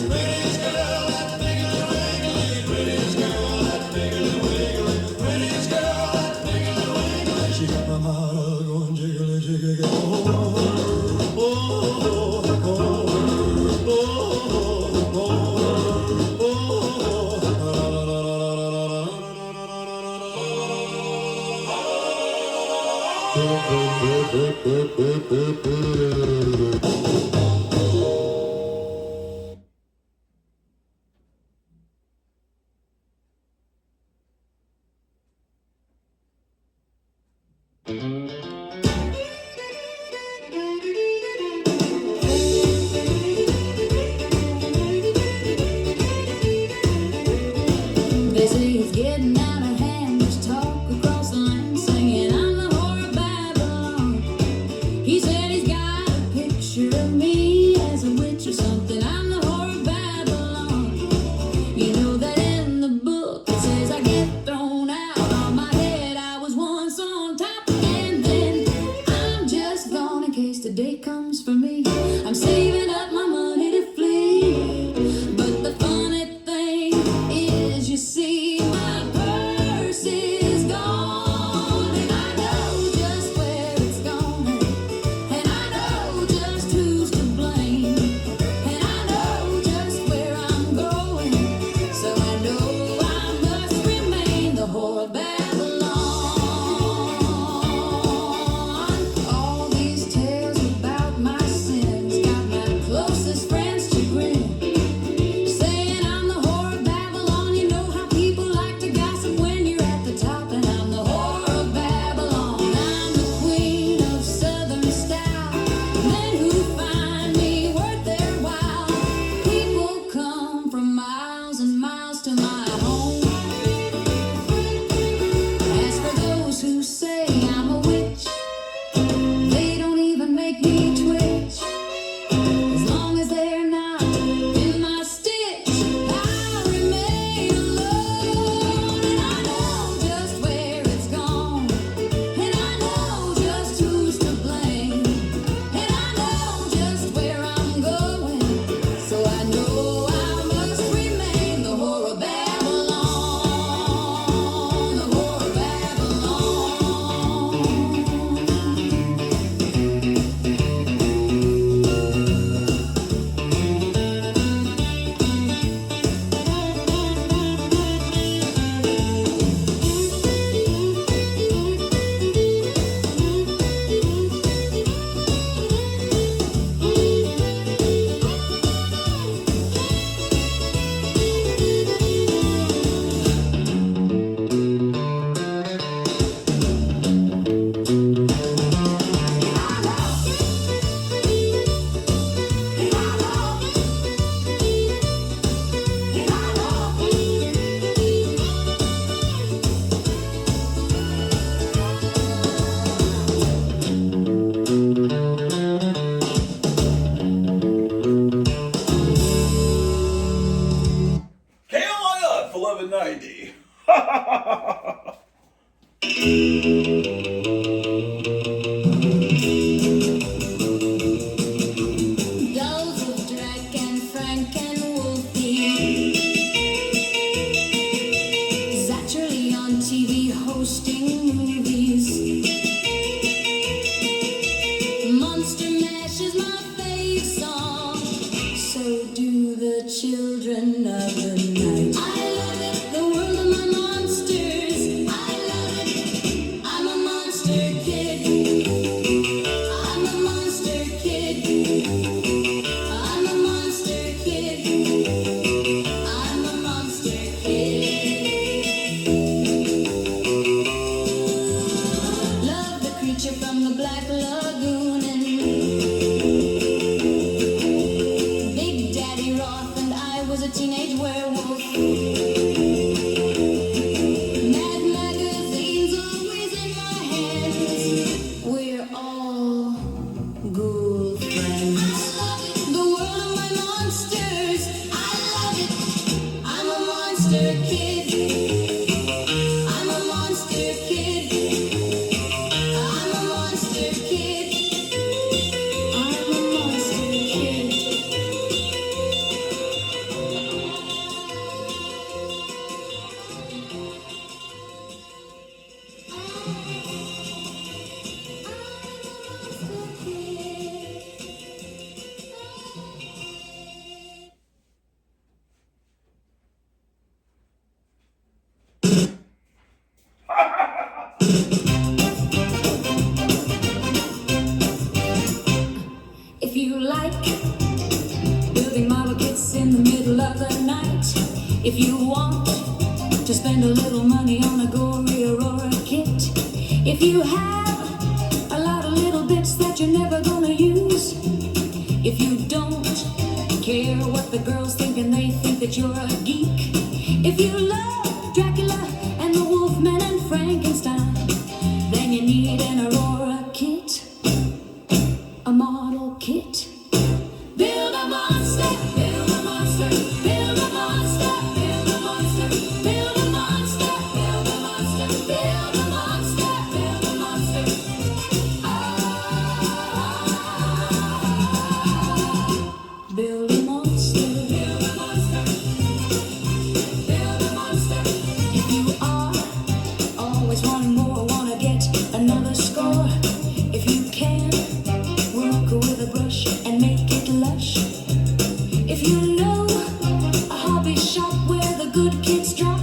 S8: Prettiest girl at Piggly Wiggly. Prettiest girl at Piggly Wiggly. Prettiest girl at Piggly Wiggly. She got my heart going jiggly, jiggly. Oh, oh, oh, oh,
S2: They say it's getting out of hand. Just talk across the line, singing I'm the whore of Babylon. He said he's got a picture of me as Dolls of Drake and Frank and Wolfie. Naturally on TV hosting movies. Monster Mash is my fave song. So do the children of the night. I love it, the world of my monsters. I love it, I'm a monster kid. I'm a monster kid. I'm a monster kid. I'm a monster kid. Love the creature from the Black Lagoon and Big Daddy Roth, and I was a teenage werewolf. Mad magazine's always in my hands. We're all ghoul friends. The world of my monsters, I love it. I'm a monster kid. I'm a monster kid. I'm a monster kid. I'm a monster kid. If you like building model kits in the middle of the night, if you want to spend a little money on a gory Aurora kit, if you have a lot of little bits that you're never gonna use, if you don't care what the girls think and they think that you're a geek, if you love Dracula and the Wolfman and Frankenstein, then you need an Aurora kit. A model kit. Build a monster, build a monster, build a monster, build a monster, build a monster, build a monster, build a monster, build a monster. Build a monster, build a monster, build a monster. If you are always wanting more, wanna get another score, if you can work with a brush and make it lush. If you know a hobby shop where the good kids drop,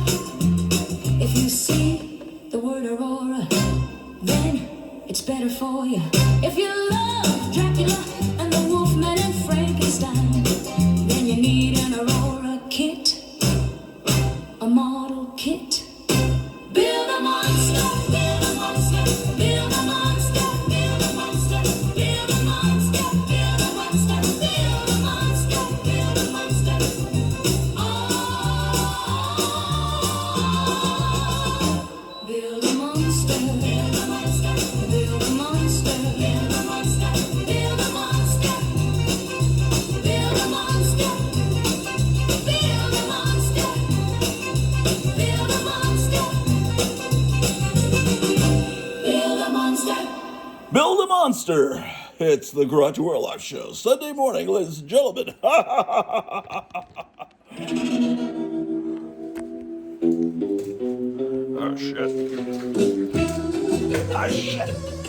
S2: if you see the word Aurora, then it's better for you. If you love Dracula and the Wolfman and Frankenstein, then you need an Aurora kit, a model kit. Build a monster, build a monster, build a monster, build a monster, build a monster, build a monster, build a monster, build a monster. Build a monster, build a monster, build a monster, build a monster, build a monster, build a monster, build a monster, build a monster. Build a monster.
S1: Build a monster. It's the Grottu Orloff Show. Sunday morning, ladies and gentlemen. Oh, shit. Ah, shit.